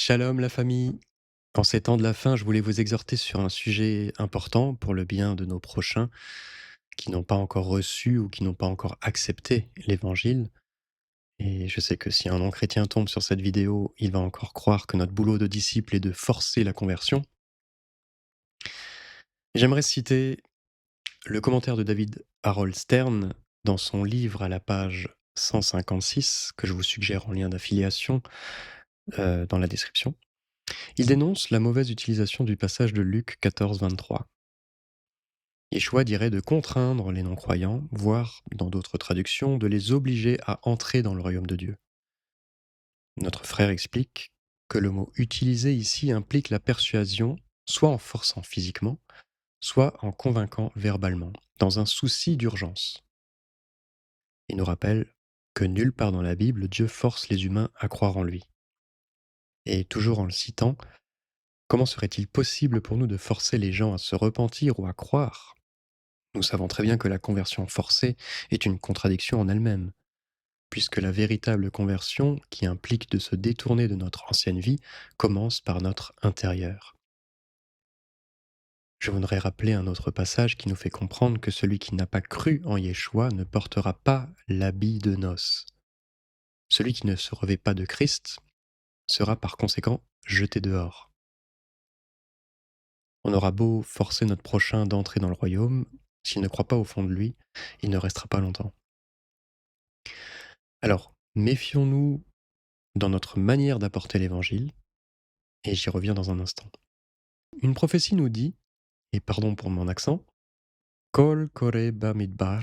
Shalom la famille. En ces temps de la fin, je voulais vous exhorter sur un sujet important pour le bien de nos prochains qui n'ont pas encore reçu ou qui n'ont pas encore accepté l'évangile. Et je sais que si un non-chrétien tombe sur cette vidéo, il va encore croire que notre boulot de disciple est de forcer la conversion. J'aimerais citer le commentaire de David Harold Stern dans son livre à la page 156, que je vous suggère en lien d'affiliation dans la description. Il dénonce la mauvaise utilisation du passage de Luc 14, 23. Yeshua dirait de contraindre les non-croyants, voire, dans d'autres traductions, de les obliger à entrer dans le royaume de Dieu. Notre frère explique que le mot utilisé ici implique la persuasion, soit en forçant physiquement, soit en convainquant verbalement, dans un souci d'urgence. Il nous rappelle que nulle part dans la Bible, Dieu force les humains à croire en lui. Et toujours en le citant, comment serait-il possible pour nous de forcer les gens à se repentir ou à croire? Nous savons très bien que la conversion forcée est une contradiction en elle-même, puisque la véritable conversion, qui implique de se détourner de notre ancienne vie, commence par notre intérieur. Je voudrais rappeler un autre passage qui nous fait comprendre que celui qui n'a pas cru en Yeshua ne portera pas l'habit de noces. Celui qui ne se revêt pas de Christ sera par conséquent jeté dehors. On aura beau forcer notre prochain d'entrer dans le royaume, s'il ne croit pas au fond de lui, il ne restera pas longtemps. Alors, méfions-nous dans notre manière d'apporter l'évangile, et j'y reviens dans un instant. Une prophétie nous dit, et pardon pour mon accent, Kol kore bamidbar,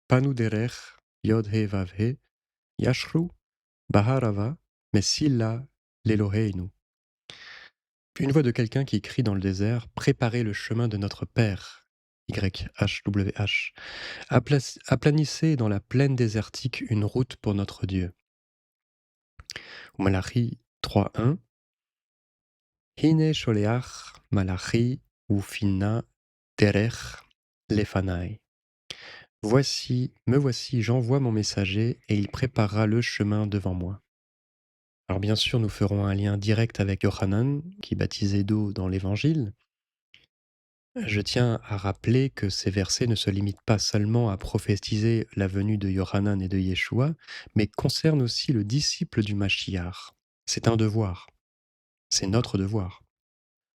panu derech, yod he vav he, yashru, baharava, mesilla l'Eloheinu. Une voix de quelqu'un qui crie dans le désert, préparez le chemin de notre Père, YHWH. Aplanissez dans la plaine désertique une route pour notre Dieu. Malachi 3.1. Hine sholeach malachi ufina derech lefanai. Me voici, j'envoie mon messager et il préparera le chemin devant moi. Alors bien sûr, nous ferons un lien direct avec Yohanan, qui baptisait d'eau dans l'Évangile. Je tiens à rappeler que ces versets ne se limitent pas seulement à prophétiser la venue de Yohanan et de Yeshua, mais concernent aussi le disciple du Mashiach. C'est un devoir, c'est notre devoir.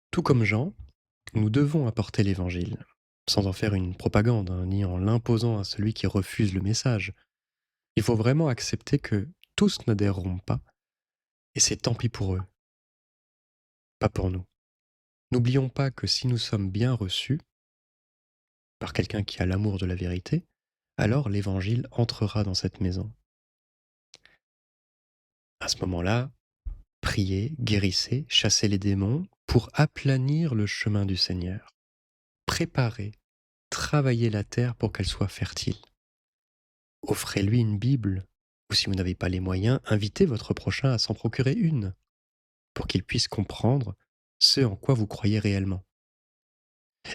Tout comme Jean, nous devons apporter l'Évangile, sans en faire une propagande, ni en l'imposant à celui qui refuse le message. Il faut vraiment accepter que tous n'adhéreront pas, et c'est tant pis pour eux, pas pour nous. N'oublions pas que si nous sommes bien reçus par quelqu'un qui a l'amour de la vérité, alors l'Évangile entrera dans cette maison. À ce moment-là, priez, guérissez, chassez les démons pour aplanir le chemin du Seigneur. Préparez, travaillez la terre pour qu'elle soit fertile. Offrez-lui une Bible, ou si vous n'avez pas les moyens, invitez votre prochain à s'en procurer une, pour qu'il puisse comprendre ce en quoi vous croyez réellement.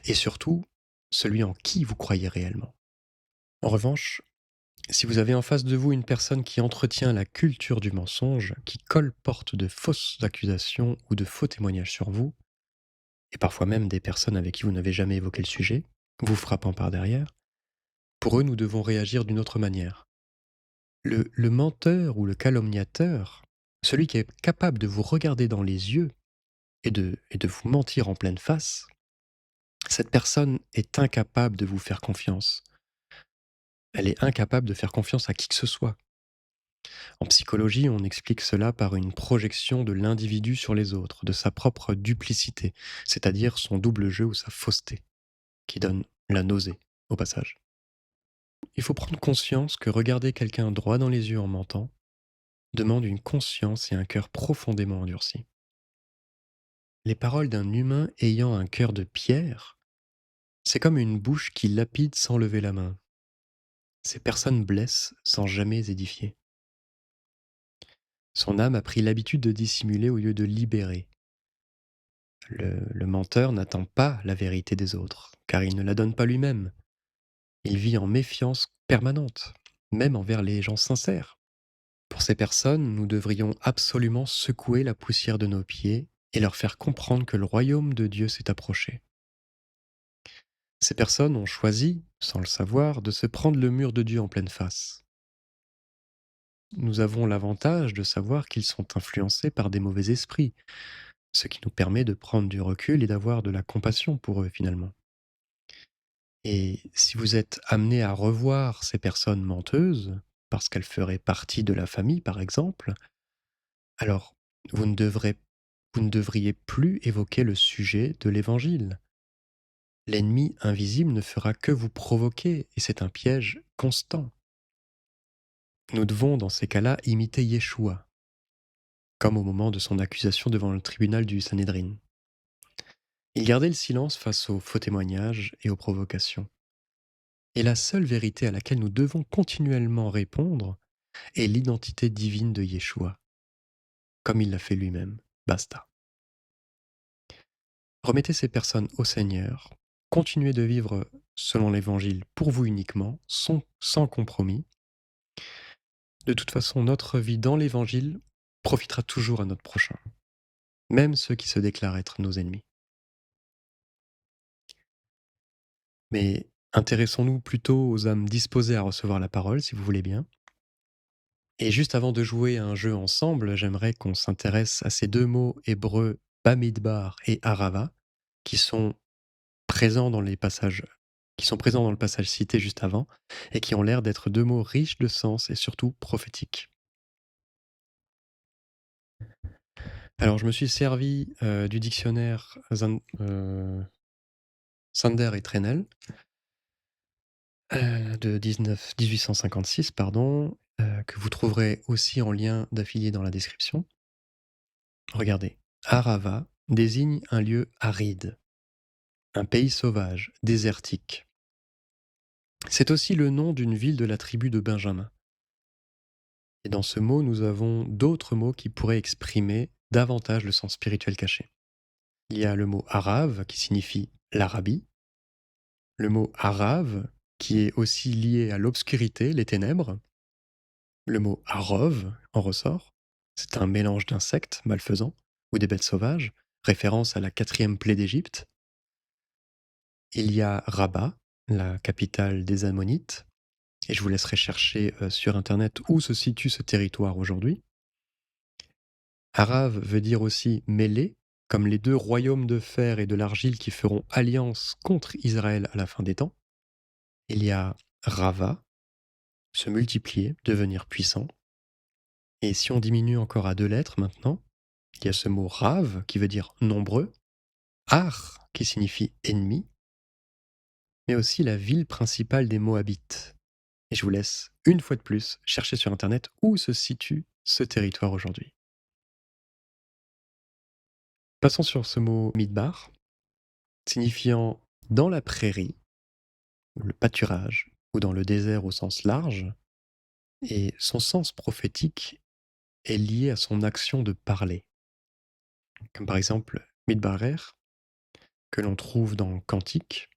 Et surtout, celui en qui vous croyez réellement. En revanche, si vous avez en face de vous une personne qui entretient la culture du mensonge, qui colporte de fausses accusations ou de faux témoignages sur vous, et parfois même des personnes avec qui vous n'avez jamais évoqué le sujet, vous frappant par derrière, pour eux, nous devons réagir d'une autre manière. Le menteur ou le calomniateur, celui qui est capable de vous regarder dans les yeux et de vous mentir en pleine face, cette personne est incapable de vous faire confiance. Elle est incapable de faire confiance à qui que ce soit. En psychologie, on explique cela par une projection de l'individu sur les autres, de sa propre duplicité, c'est-à-dire son double jeu ou sa fausseté, qui donne la nausée, au passage. Il faut prendre conscience que regarder quelqu'un droit dans les yeux en mentant demande une conscience et un cœur profondément endurcis. Les paroles d'un humain ayant un cœur de pierre, c'est comme une bouche qui lapide sans lever la main. Ces personnes blessent sans jamais édifier. Son âme a pris l'habitude de dissimuler au lieu de libérer. Le menteur n'attend pas la vérité des autres, car il ne la donne pas lui-même. Il vit en méfiance permanente, même envers les gens sincères. Pour ces personnes, nous devrions absolument secouer la poussière de nos pieds et leur faire comprendre que le royaume de Dieu s'est approché. Ces personnes ont choisi, sans le savoir, de se prendre le mur de Dieu en pleine face. Nous avons l'avantage de savoir qu'ils sont influencés par des mauvais esprits, ce qui nous permet de prendre du recul et d'avoir de la compassion pour eux finalement. Et si vous êtes amené à revoir ces personnes menteuses, parce qu'elles feraient partie de la famille par exemple, alors vous ne, devrez- vous ne devriez plus évoquer le sujet de l'évangile. L'ennemi invisible ne fera que vous provoquer et c'est un piège constant. Nous devons dans ces cas-là imiter Yeshua, comme au moment de son accusation devant le tribunal du Sanhédrin. Il gardait le silence face aux faux témoignages et aux provocations. Et la seule vérité à laquelle nous devons continuellement répondre est l'identité divine de Yeshua, comme il l'a fait lui-même. Basta. Remettez ces personnes au Seigneur, continuez de vivre selon l'Évangile pour vous uniquement, sans compromis. De toute façon, notre vie dans l'Évangile profitera toujours à notre prochain, même ceux qui se déclarent être nos ennemis. Mais intéressons-nous plutôt aux âmes disposées à recevoir la parole, si vous voulez bien. Et juste avant de jouer à un jeu ensemble, j'aimerais qu'on s'intéresse à ces deux mots hébreux Bamidbar et Arava, qui sont présents dans les passages, qui sont présents dans le passage cité juste avant, et qui ont l'air d'être deux mots riches de sens et surtout prophétiques. Alors, je me suis servi du dictionnaire Sander et Trenel de 1856, pardon, que vous trouverez aussi en lien d'affilié dans la description. Regardez, Arava désigne un lieu aride, un pays sauvage, désertique. C'est aussi le nom d'une ville de la tribu de Benjamin. Et dans ce mot, nous avons d'autres mots qui pourraient exprimer davantage le sens spirituel caché. Il y a le mot arabe qui signifie l'Arabie, le mot arave qui est aussi lié à l'obscurité, les ténèbres, le mot arov en ressort, c'est un mélange d'insectes malfaisants ou des bêtes sauvages, référence à la quatrième plaie d'Égypte. Il y a Rabat, la capitale des Ammonites, et je vous laisserai chercher sur Internet où se situe ce territoire aujourd'hui. Arav veut dire aussi mêlé, comme les deux royaumes de fer et de l'argile qui feront alliance contre Israël à la fin des temps. Il y a Rava, se multiplier, devenir puissant. Et si on diminue encore à deux lettres maintenant, il y a ce mot Rav qui veut dire nombreux, Ar qui signifie ennemi, mais aussi la ville principale des Moabites. Et je vous laisse, une fois de plus, chercher sur Internet où se situe ce territoire aujourd'hui. Passons sur ce mot midbar, signifiant dans la prairie, le pâturage, ou dans le désert au sens large, et son sens prophétique est lié à son action de parler. Comme par exemple midbarer, que l'on trouve dans Cantique.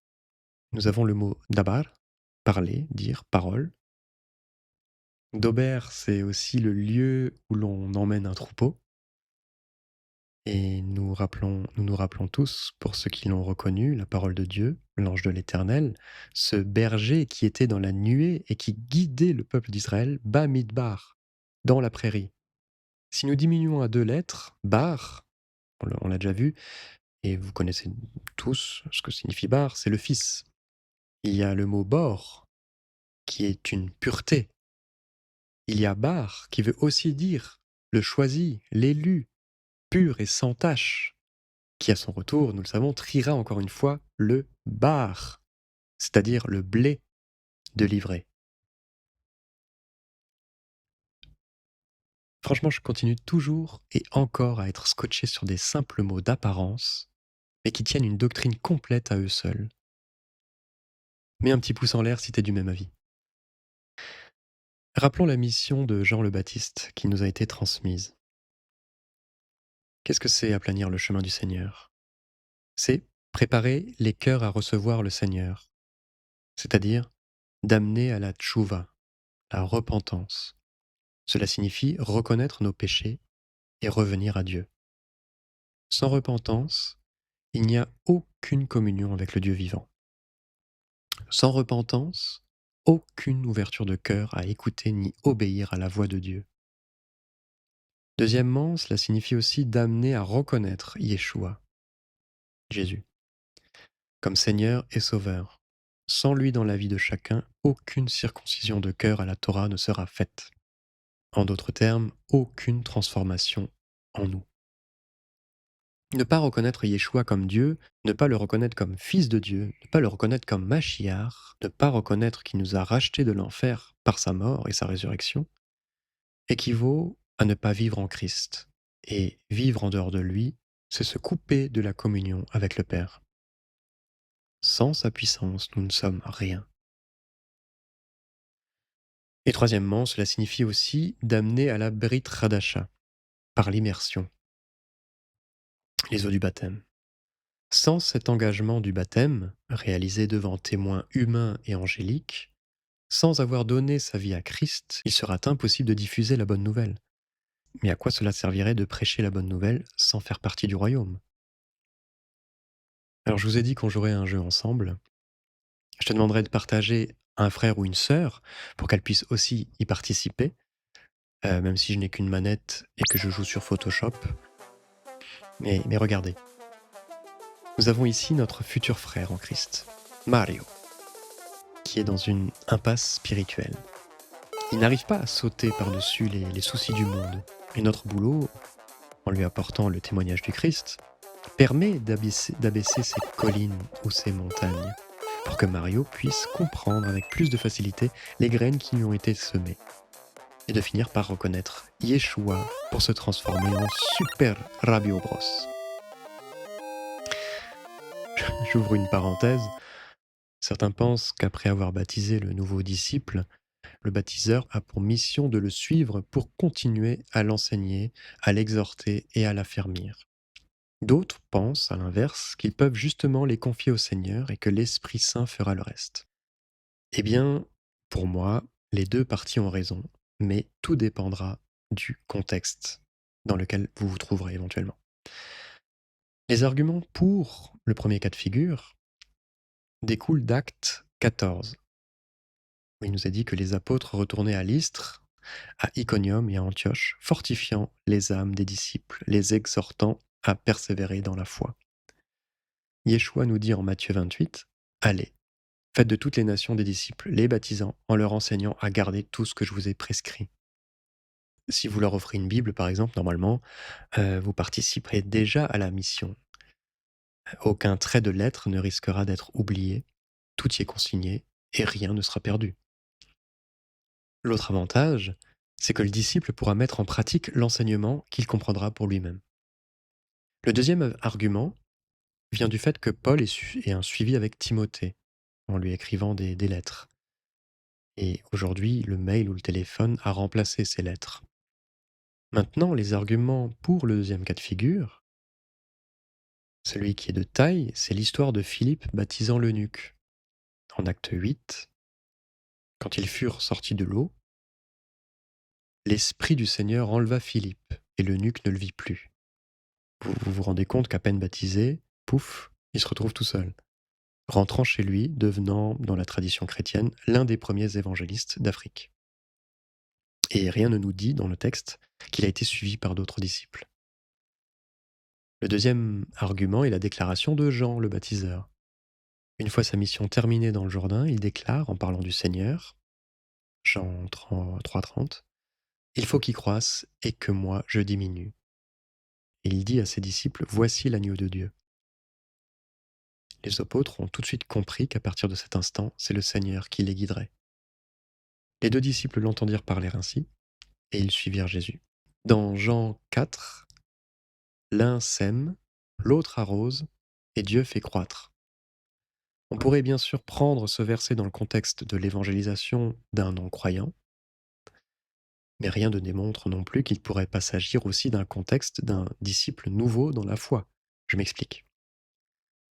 Nous avons le mot dabar, parler, dire, parole. Dober, c'est aussi le lieu où l'on emmène un troupeau. Et nous nous rappelons tous, pour ceux qui l'ont reconnu, la parole de Dieu, l'ange de l'Éternel, ce berger qui était dans la nuée et qui guidait le peuple d'Israël, Bamidbar, dans la prairie. Si nous diminuons à deux lettres, bar, on l'a déjà vu, et vous connaissez tous ce que signifie bar, c'est le fils. Il y a le mot bor, qui est une pureté. Il y a bar, qui veut aussi dire le choisi, l'élu, pur et sans tache, qui à son retour, nous le savons, triera encore une fois le bar, c'est-à-dire le blé de l'ivraie. Franchement, je continue toujours et encore à être scotché sur des simples mots d'apparence, mais qui tiennent une doctrine complète à eux seuls. Mets un petit pouce en l'air si t'es du même avis. Rappelons la mission de Jean le Baptiste qui nous a été transmise. Qu'est-ce que c'est aplanir le chemin du Seigneur? C'est préparer les cœurs à recevoir le Seigneur, c'est-à-dire d'amener à la tchouva, la repentance. Cela signifie reconnaître nos péchés et revenir à Dieu. Sans repentance, il n'y a aucune communion avec le Dieu vivant. Sans repentance, aucune ouverture de cœur à écouter ni obéir à la voix de Dieu. Deuxièmement, cela signifie aussi d'amener à reconnaître Yeshua, Jésus, comme Seigneur et Sauveur. Sans lui dans la vie de chacun, aucune circoncision de cœur à la Torah ne sera faite. En d'autres termes, aucune transformation en nous. Ne pas reconnaître Yeshua comme Dieu, ne pas le reconnaître comme Fils de Dieu, ne pas le reconnaître comme Mashiach, ne pas reconnaître qu'il nous a rachetés de l'enfer par sa mort et sa résurrection, équivaut à ne pas vivre en Christ. Et vivre en dehors de lui, c'est se couper de la communion avec le Père. Sans sa puissance, nous ne sommes rien. Et troisièmement, cela signifie aussi d'amener à la Brit Hadasha, par l'immersion, les eaux du baptême. Sans cet engagement du baptême, réalisé devant témoins humains et angéliques, sans avoir donné sa vie à Christ, il sera impossible de diffuser la bonne nouvelle. Mais à quoi cela servirait de prêcher la bonne nouvelle sans faire partie du royaume? Alors je vous ai dit qu'on jouerait à un jeu ensemble. Je te demanderai de partager un frère ou une sœur pour qu'elle puisse aussi y participer, même si je n'ai qu'une manette et que je joue sur Photoshop. Mais regardez, nous avons ici notre futur frère en Christ, Mario, qui est dans une impasse spirituelle. Il n'arrive pas à sauter par-dessus les soucis du monde. Et notre boulot, en lui apportant le témoignage du Christ, permet d'abaisser ces collines ou ces montagnes, pour que Mario puisse comprendre avec plus de facilité les graines qui lui ont été semées, et de finir par reconnaître Yeshua pour se transformer en Super Rabio Bros. J'ouvre une parenthèse. Certains pensent qu'après avoir baptisé le nouveau disciple, le baptiseur a pour mission de le suivre pour continuer à l'enseigner, à l'exhorter et à l'affermir. D'autres pensent, à l'inverse, qu'ils peuvent justement les confier au Seigneur et que l'Esprit Saint fera le reste. Eh bien, pour moi, les deux parties ont raison, mais tout dépendra du contexte dans lequel vous vous trouverez éventuellement. Les arguments pour le premier cas de figure découlent d'Actes 14. Il nous a dit que les apôtres retournaient à Lystre, à Iconium et à Antioche, fortifiant les âmes des disciples, les exhortant à persévérer dans la foi. Yeshua nous dit en Matthieu 28, « Allez, faites de toutes les nations des disciples, les baptisant, en leur enseignant à garder tout ce que je vous ai prescrit. » Si vous leur offrez une Bible, par exemple, normalement, vous participerez déjà à la mission. Aucun trait de lettre ne risquera d'être oublié, tout y est consigné et rien ne sera perdu. L'autre avantage, c'est que le disciple pourra mettre en pratique l'enseignement qu'il comprendra pour lui-même. Le deuxième argument vient du fait que Paul est un suivi avec Timothée, en lui écrivant des lettres. Et aujourd'hui, le mail ou le téléphone a remplacé ces lettres. Maintenant, les arguments pour le deuxième cas de figure, celui qui est de taille, c'est l'histoire de Philippe baptisant l'eunuque. En acte 8, quand ils furent sortis de l'eau, l'Esprit du Seigneur enleva Philippe, et l'eunuque ne le vit plus. Vous vous rendez compte qu'à peine baptisé, pouf, il se retrouve tout seul, rentrant chez lui, devenant, dans la tradition chrétienne, l'un des premiers évangélistes d'Afrique. Et rien ne nous dit dans le texte qu'il a été suivi par d'autres disciples. Le deuxième argument est la déclaration de Jean le baptiseur. Une fois sa mission terminée dans le Jourdain, il déclare, en parlant du Seigneur, Jean 3,30, « Il faut qu'il croisse et que moi je diminue. » Et il dit à ses disciples, « Voici l'agneau de Dieu. » Les apôtres ont tout de suite compris qu'à partir de cet instant, c'est le Seigneur qui les guiderait. Les deux disciples l'entendirent parler ainsi, et ils suivirent Jésus. Dans Jean 4, l'un sème, l'autre arrose, et Dieu fait croître. On pourrait bien sûr prendre ce verset dans le contexte de l'évangélisation d'un non-croyant, mais rien ne démontre non plus qu'il ne pourrait pas s'agir aussi d'un contexte d'un disciple nouveau dans la foi. Je m'explique.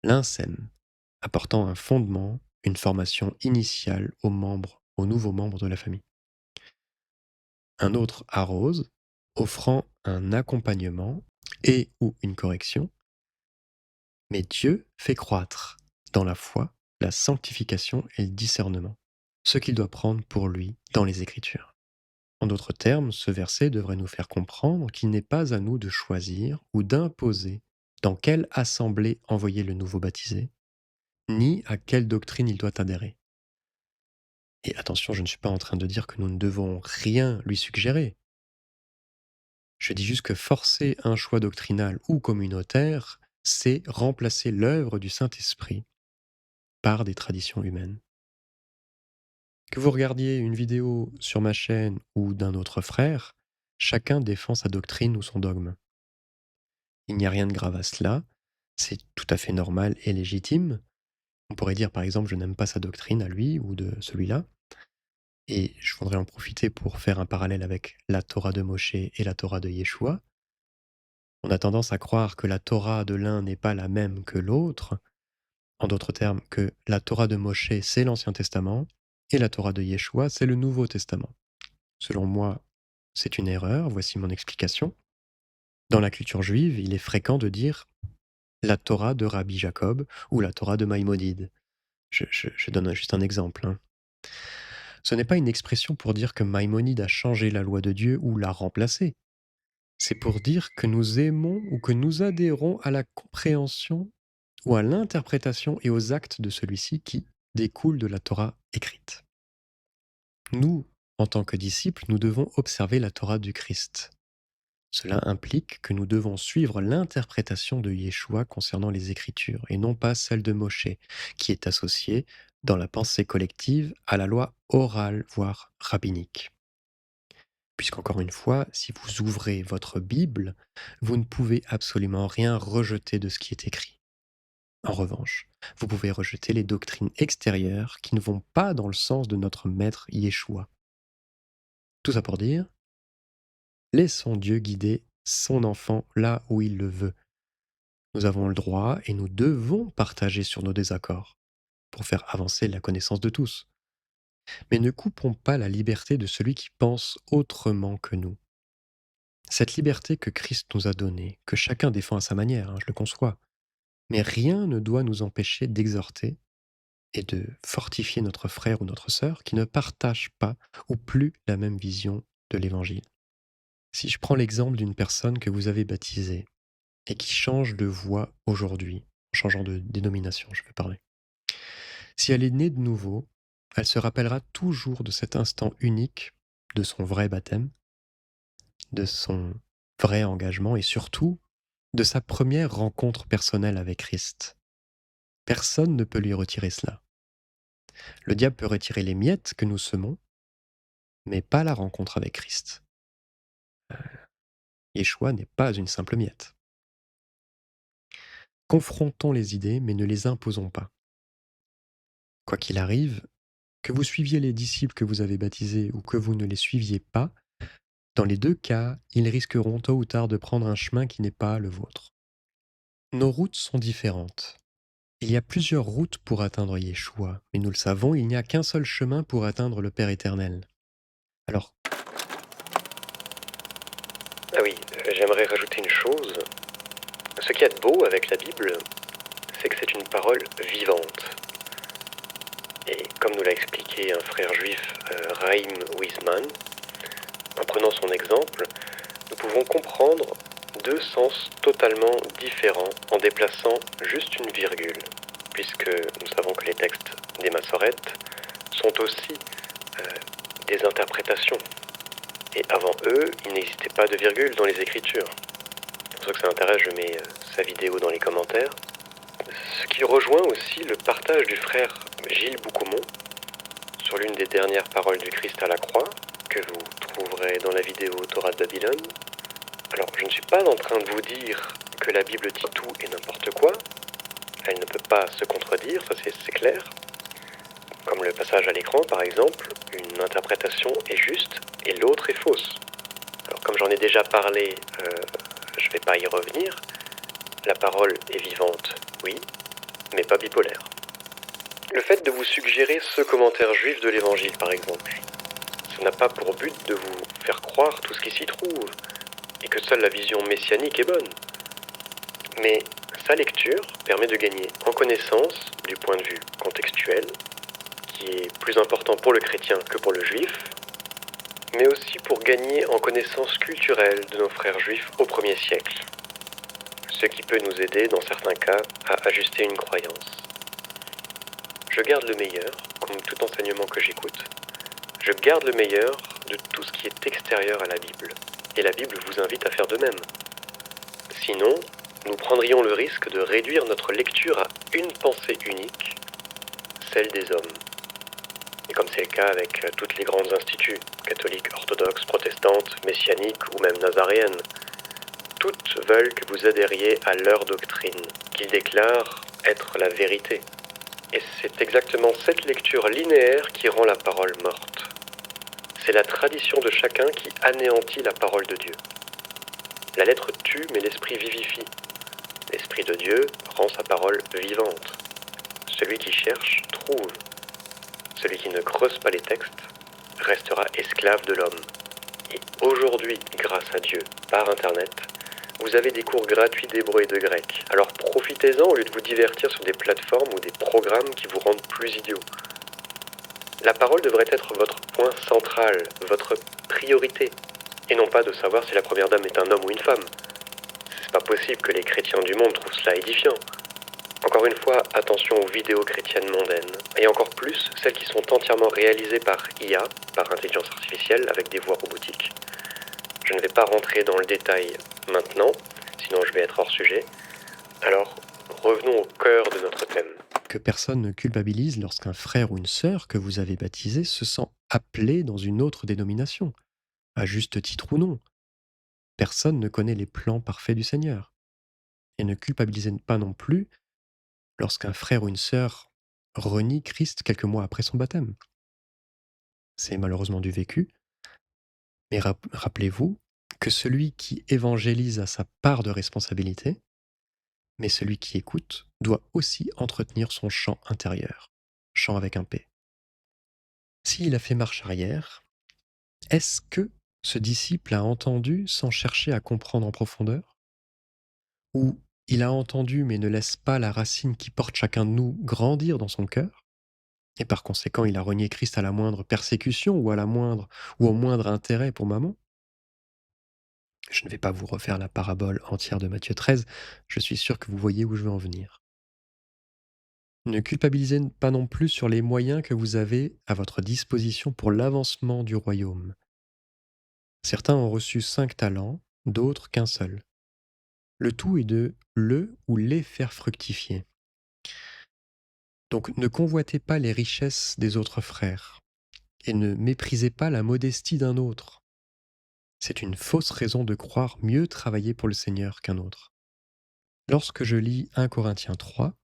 L'un sème, apportant un fondement, une formation initiale aux nouveaux membres de la famille. un autre arrose, offrant un accompagnement et ou une correction, mais Dieu fait croître dans la foi, la sanctification et le discernement, ce qu'il doit prendre pour lui dans les Écritures. En d'autres termes, ce verset devrait nous faire comprendre qu'il n'est pas à nous de choisir ou d'imposer dans quelle assemblée envoyer le nouveau baptisé, ni à quelle doctrine il doit adhérer. Et attention, je ne suis pas en train de dire que nous ne devons rien lui suggérer. Je dis juste que forcer un choix doctrinal ou communautaire, c'est remplacer l'œuvre du Saint-Esprit par des traditions humaines. Que vous regardiez une vidéo sur ma chaîne ou d'un autre frère, chacun défend sa doctrine ou son dogme. Il n'y a rien de grave à cela, c'est tout à fait normal et légitime. On pourrait dire par exemple je n'aime pas sa doctrine à lui ou de celui-là, et je voudrais en profiter pour faire un parallèle avec la Torah de Moshe et la Torah de Yeshua. On a tendance à croire que la Torah de l'un n'est pas la même que l'autre, en d'autres termes que la Torah de Moshe c'est l'Ancien Testament et la Torah de Yeshua c'est le Nouveau Testament. Selon moi, c'est une erreur, voici mon explication. Dans la culture juive, il est fréquent de dire la Torah de Rabbi Jacob ou la Torah de Maïmonide. Je donne juste un exemple. Ce n'est pas une expression pour dire que Maïmonide a changé la loi de Dieu ou l'a remplacée. C'est pour dire que nous aimons ou que nous adhérons à la compréhension ou à l'interprétation et aux actes de celui-ci qui découlent de la Torah écrite. Nous, en tant que disciples, nous devons observer la Torah du Christ. Cela implique que nous devons suivre l'interprétation de Yeshua concernant les Écritures et non pas celle de Moshe, qui est associée, dans la pensée collective, à la loi orale, voire rabbinique. Puisqu'encore une fois, si vous ouvrez votre Bible, vous ne pouvez absolument rien rejeter de ce qui est écrit. En revanche, vous pouvez rejeter les doctrines extérieures qui ne vont pas dans le sens de notre maître Yeshua. Tout ça pour dire, laissons Dieu guider son enfant là où il le veut. Nous avons le droit et nous devons partager sur nos désaccords pour faire avancer la connaissance de tous. Mais ne coupons pas la liberté de celui qui pense autrement que nous. Cette liberté que Christ nous a donnée, que chacun défend à sa manière, je le conçois, mais rien ne doit nous empêcher d'exhorter et de fortifier notre frère ou notre sœur qui ne partage pas ou plus la même vision de l'Évangile. Si je prends l'exemple d'une personne que vous avez baptisée et qui change de voie aujourd'hui, en changeant de dénomination, je veux parler. Si elle est née de nouveau, elle se rappellera toujours de cet instant unique, de son vrai baptême, de son vrai engagement et surtout de sa première rencontre personnelle avec Christ. Personne ne peut lui retirer cela. Le diable peut retirer les miettes que nous semons, mais pas la rencontre avec Christ. Yeshua n'est pas une simple miette. Confrontons les idées, mais ne les imposons pas. Quoi qu'il arrive, que vous suiviez les disciples que vous avez baptisés ou que vous ne les suiviez pas, dans les deux cas, ils risqueront tôt ou tard de prendre un chemin qui n'est pas le vôtre. Nos routes sont différentes. Il y a plusieurs routes pour atteindre Yeshua, mais nous le savons, il n'y a qu'un seul chemin pour atteindre le Père éternel. Alors, Ah oui, j'aimerais rajouter une chose. Ce qu'il y a de beau avec la Bible, c'est que c'est une parole vivante. Et comme nous l'a expliqué un frère juif, Raïm Wiseman, en prenant son exemple, nous pouvons comprendre deux sens totalement différents en déplaçant juste une virgule, puisque nous savons que les textes des Massorètes sont aussi des interprétations. Et avant eux, il n'existait pas de virgule dans les Écritures. Pour ceux que ça intéresse, je mets sa vidéo dans les commentaires. Ce qui rejoint aussi le partage du frère Gilles Boucoumont sur l'une des dernières paroles du Christ à la croix, que vous trouverez dans la vidéo Torah de Babylone. Alors, je ne suis pas en train de vous dire que la Bible dit tout et n'importe quoi. Elle ne peut pas se contredire, ça c'est clair. Comme le passage à l'écran, par exemple, une interprétation est juste et l'autre est fausse. Alors, comme j'en ai déjà parlé, je ne vais pas y revenir. La parole est vivante, oui, mais pas bipolaire. Le fait de vous suggérer ce commentaire juif de l'Évangile, par exemple, Ça n'a pas pour but de vous faire croire tout ce qui s'y trouve, et que seule la vision messianique est bonne. Mais sa lecture permet de gagner en connaissance du point de vue contextuel, qui est plus important pour le chrétien que pour le juif, mais aussi pour gagner en connaissance culturelle de nos frères juifs au 1er siècle, ce qui peut nous aider dans certains cas à ajuster une croyance. Je garde le meilleur, comme tout enseignement que j'écoute, je garde le meilleur de tout ce qui est extérieur à la Bible, et la Bible vous invite à faire de même. Sinon, nous prendrions le risque de réduire notre lecture à une pensée unique, celle des hommes. Et comme c'est le cas avec toutes les grandes instituts, catholiques, orthodoxes, protestantes, messianiques ou même nazaréennes, toutes veulent que vous adhériez à leur doctrine, qu'ils déclarent être la vérité. Et c'est exactement cette lecture linéaire qui rend la parole morte. C'est la tradition de chacun qui anéantit la parole de Dieu. La lettre tue, mais l'esprit vivifie. L'Esprit de Dieu rend sa parole vivante. Celui qui cherche, trouve. Celui qui ne creuse pas les textes restera esclave de l'homme. Et aujourd'hui, grâce à Dieu, par Internet, vous avez des cours gratuits d'hébreu et de grec. Alors profitez-en au lieu de vous divertir sur des plateformes ou des programmes qui vous rendent plus idiots. La parole devrait être votre point central, votre priorité, et non pas de savoir si la première dame est un homme ou une femme. C'est pas possible que les chrétiens du monde trouvent cela édifiant. Encore une fois, attention aux vidéos chrétiennes mondaines, et encore plus celles qui sont entièrement réalisées par IA, par intelligence artificielle, avec des voix robotiques. Je ne vais pas rentrer dans le détail maintenant, sinon je vais être hors sujet. Alors, revenons au cœur de notre thème. Que personne ne culpabilise lorsqu'un frère ou une sœur que vous avez baptisé se sent appelé dans une autre dénomination, à juste titre ou non. Personne ne connaît les plans parfaits du Seigneur. Et ne culpabilisez pas non plus lorsqu'un frère ou une sœur renie Christ quelques mois après son baptême. C'est malheureusement du vécu, mais rappelez-vous que celui qui évangélise a sa part de responsabilité, mais celui qui écoute doit aussi entretenir son chant intérieur, chant avec un P. S'il a fait marche arrière, est-ce que ce disciple a entendu sans chercher à comprendre en profondeur? Ou il a entendu mais ne laisse pas la racine qui porte chacun de nous grandir dans son cœur? Et par conséquent, il a renié Christ à la moindre persécution ou au moindre intérêt pour maman? Je ne vais pas vous refaire la parabole entière de Matthieu 13, je suis sûr que vous voyez où je veux en venir. Ne culpabilisez pas non plus sur les moyens que vous avez à votre disposition pour l'avancement du royaume. Certains ont reçu 5 talents, d'autres qu'un seul. Le tout est de le ou les faire fructifier. Donc ne convoitez pas les richesses des autres frères et ne méprisez pas la modestie d'un autre. C'est une fausse raison de croire mieux travailler pour le Seigneur qu'un autre. Lorsque je lis 1 Corinthiens 3,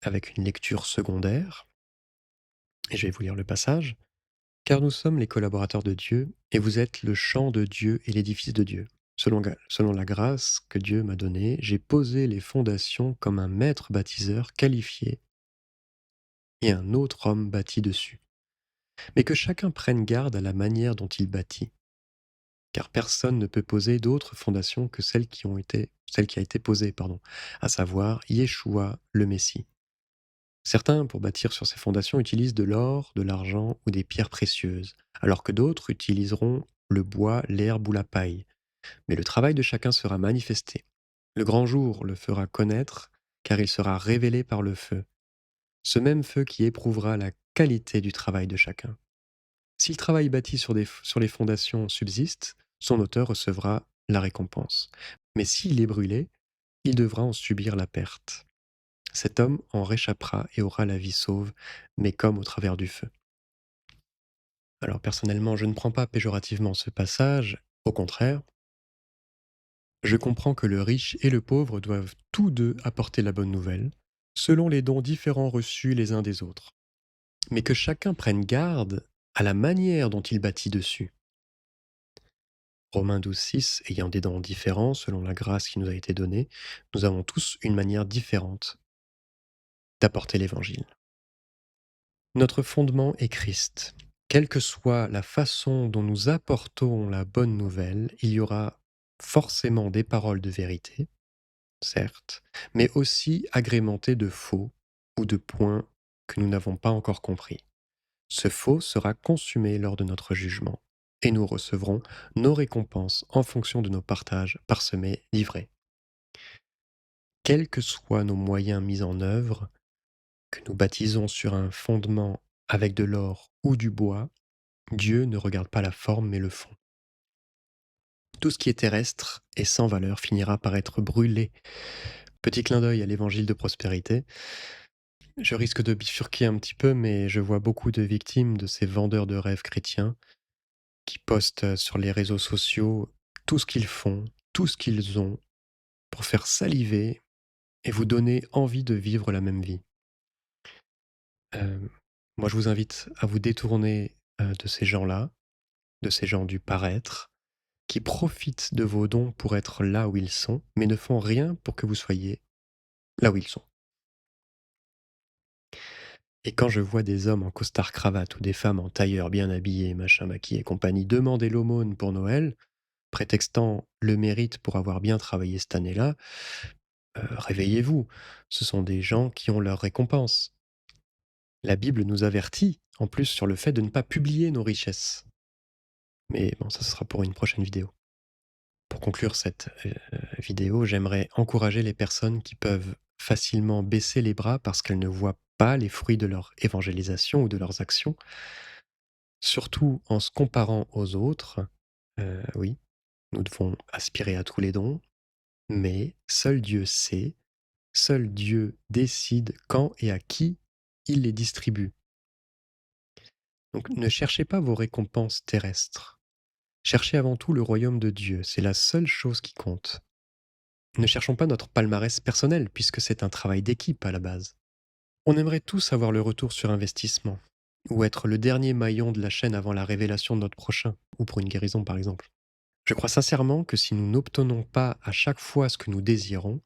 avec une lecture secondaire, et je vais vous lire le passage, car nous sommes les collaborateurs de Dieu, et vous êtes le champ de Dieu et l'édifice de Dieu. Selon la grâce que Dieu m'a donnée, j'ai posé les fondations comme un maître bâtisseur qualifié, et un autre homme bâtit dessus. Mais que chacun prenne garde à la manière dont il bâtit, car personne ne peut poser d'autres fondations que celle qui a été posée, à savoir Yeshua le Messie. Certains, pour bâtir sur ces fondations, utilisent de l'or, de l'argent ou des pierres précieuses, alors que d'autres utiliseront le bois, l'herbe ou la paille. Mais le travail de chacun sera manifesté. Le grand jour le fera connaître, car il sera révélé par le feu. Ce même feu qui éprouvera la qualité du travail de chacun. Si le travail bâti sur les fondations subsiste, son auteur recevra la récompense. Mais s'il est brûlé, il devra en subir la perte. Cet homme en réchappera et aura la vie sauve, mais comme au travers du feu. Alors personnellement, je ne prends pas péjorativement ce passage, au contraire, je comprends que le riche et le pauvre doivent tous deux apporter la bonne nouvelle, selon les dons différents reçus les uns des autres, mais que chacun prenne garde à la manière dont il bâtit dessus. Romains 12,6, ayant des dons différents selon la grâce qui nous a été donnée, nous avons tous une manière différente d'apporter l'Évangile. Notre fondement est Christ. Quelle que soit la façon dont nous apportons la bonne nouvelle, il y aura forcément des paroles de vérité, certes, mais aussi agrémentées de faux ou de points que nous n'avons pas encore compris. Ce faux sera consumé lors de notre jugement, et nous recevrons nos récompenses en fonction de nos partages parsemés d'ivraies. Quels que soient nos moyens mis en œuvre, que nous baptisons sur un fondement avec de l'or ou du bois, Dieu ne regarde pas la forme mais le fond. Tout ce qui est terrestre et sans valeur finira par être brûlé. Petit clin d'œil à l'évangile de prospérité. Je risque de bifurquer un petit peu, mais je vois beaucoup de victimes de ces vendeurs de rêves chrétiens qui postent sur les réseaux sociaux tout ce qu'ils font, tout ce qu'ils ont, pour faire saliver et vous donner envie de vivre la même vie. Euh, Moi, je vous invite à vous détourner de ces gens-là, de ces gens du paraître, qui profitent de vos dons pour être là où ils sont, mais ne font rien pour que vous soyez là où ils sont. Et quand je vois des hommes en costard-cravate ou des femmes en tailleur bien habillés, machin, maquillés et compagnie, demander l'aumône pour Noël, prétextant le mérite pour avoir bien travaillé cette année-là, réveillez-vous. Ce sont des gens qui ont leur récompense. La Bible nous avertit, en plus, sur le fait de ne pas publier nos richesses. Mais bon, ça sera pour une prochaine vidéo. Pour conclure cette vidéo, j'aimerais encourager les personnes qui peuvent facilement baisser les bras parce qu'elles ne voient pas les fruits de leur évangélisation ou de leurs actions, surtout en se comparant aux autres. Oui, nous devons aspirer à tous les dons, mais seul Dieu sait, seul Dieu décide quand et à qui il les distribue. Donc ne cherchez pas vos récompenses terrestres. Cherchez avant tout le royaume de Dieu, c'est la seule chose qui compte. Ne cherchons pas notre palmarès personnel, puisque c'est un travail d'équipe à la base. On aimerait tous avoir le retour sur investissement, ou être le dernier maillon de la chaîne avant la révélation de notre prochain, ou pour une guérison par exemple. Je crois sincèrement que si nous n'obtenons pas à chaque fois ce que nous désirons,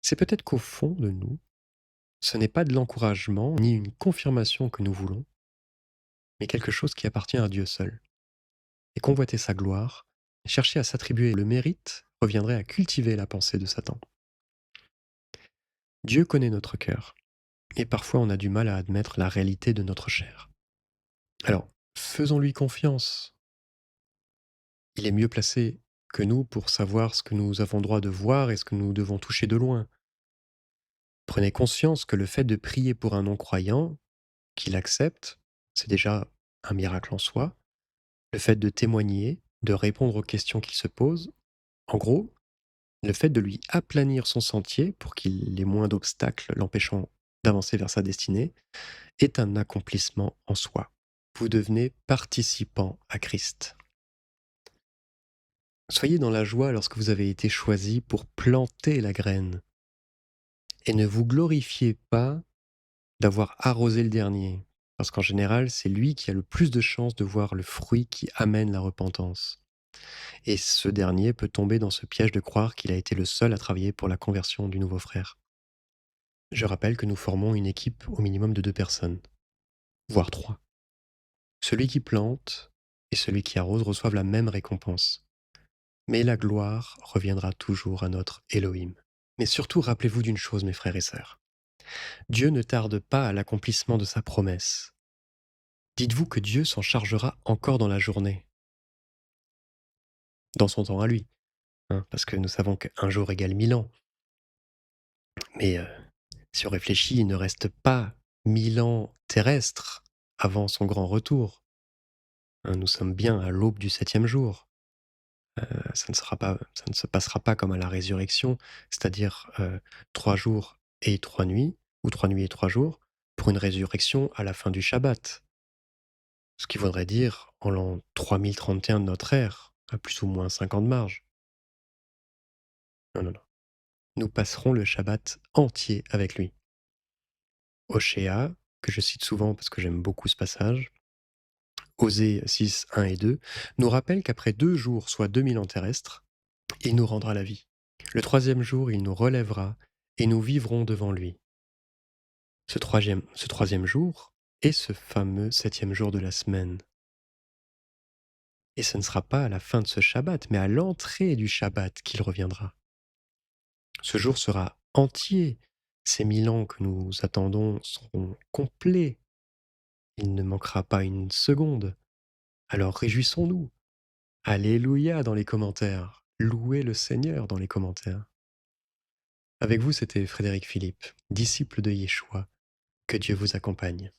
c'est peut-être qu'au fond de nous, ce n'est pas de l'encouragement ni une confirmation que nous voulons, mais quelque chose qui appartient à Dieu seul. Et convoiter sa gloire, chercher à s'attribuer le mérite, reviendrait à cultiver la pensée de Satan. Dieu connaît notre cœur, et parfois on a du mal à admettre la réalité de notre chair. Alors, faisons-lui confiance. Il est mieux placé que nous pour savoir ce que nous avons droit de voir et ce que nous devons toucher de loin. Prenez conscience que le fait de prier pour un non-croyant, qu'il accepte, c'est déjà un miracle en soi. Le fait de témoigner, de répondre aux questions qu'il se pose, en gros, le fait de lui aplanir son sentier pour qu'il ait moins d'obstacles l'empêchant d'avancer vers sa destinée, est un accomplissement en soi. Vous devenez participant à Christ. Soyez dans la joie lorsque vous avez été choisi pour planter la graine. Et ne vous glorifiez pas d'avoir arrosé le dernier, parce qu'en général, c'est lui qui a le plus de chances de voir le fruit qui amène la repentance. Et ce dernier peut tomber dans ce piège de croire qu'il a été le seul à travailler pour la conversion du nouveau frère. Je rappelle que nous formons une équipe au minimum de 2 personnes, voire 3. Celui qui plante et celui qui arrose reçoivent la même récompense. Mais la gloire reviendra toujours à notre Elohim. Mais surtout, rappelez-vous d'une chose, mes frères et sœurs. Dieu ne tarde pas à l'accomplissement de sa promesse. Dites-vous que Dieu s'en chargera encore dans la journée, dans son temps à lui, hein, parce que nous savons qu'un jour égale 1000 ans. Mais si on réfléchit, il ne reste pas 1000 ans terrestres avant son grand retour. Hein, nous sommes bien à l'aube du 7e jour. Ça ne se passera pas comme à la résurrection, c'est-à-dire 3 jours et 3 nuits, ou 3 nuits et 3 jours, pour une résurrection à la fin du Shabbat. Ce qui voudrait dire en l'an 3031 de notre ère, à plus ou moins 5 ans de marge. Non, non, non. Nous passerons le Shabbat entier avec lui. Oshéa, que je cite souvent parce que j'aime beaucoup ce passage, Osée 6, 1 et 2, nous rappelle qu'après 2 jours, soit 2000 ans terrestres, il nous rendra la vie. Le 3e jour, il nous relèvera et nous vivrons devant lui. Ce troisième jour est ce fameux 7e jour de la semaine, Et ce ne sera pas à la fin de ce Shabbat, mais à l'entrée du Shabbat qu'il reviendra. Ce jour sera entier. Ces 1000 ans que nous attendons seront complets. Il ne manquera pas une seconde. Alors réjouissons-nous. Alléluia dans les commentaires. Louez le Seigneur dans les commentaires. Avec vous, c'était Frédéric Philippe, disciple de Yeshua. Que Dieu vous accompagne.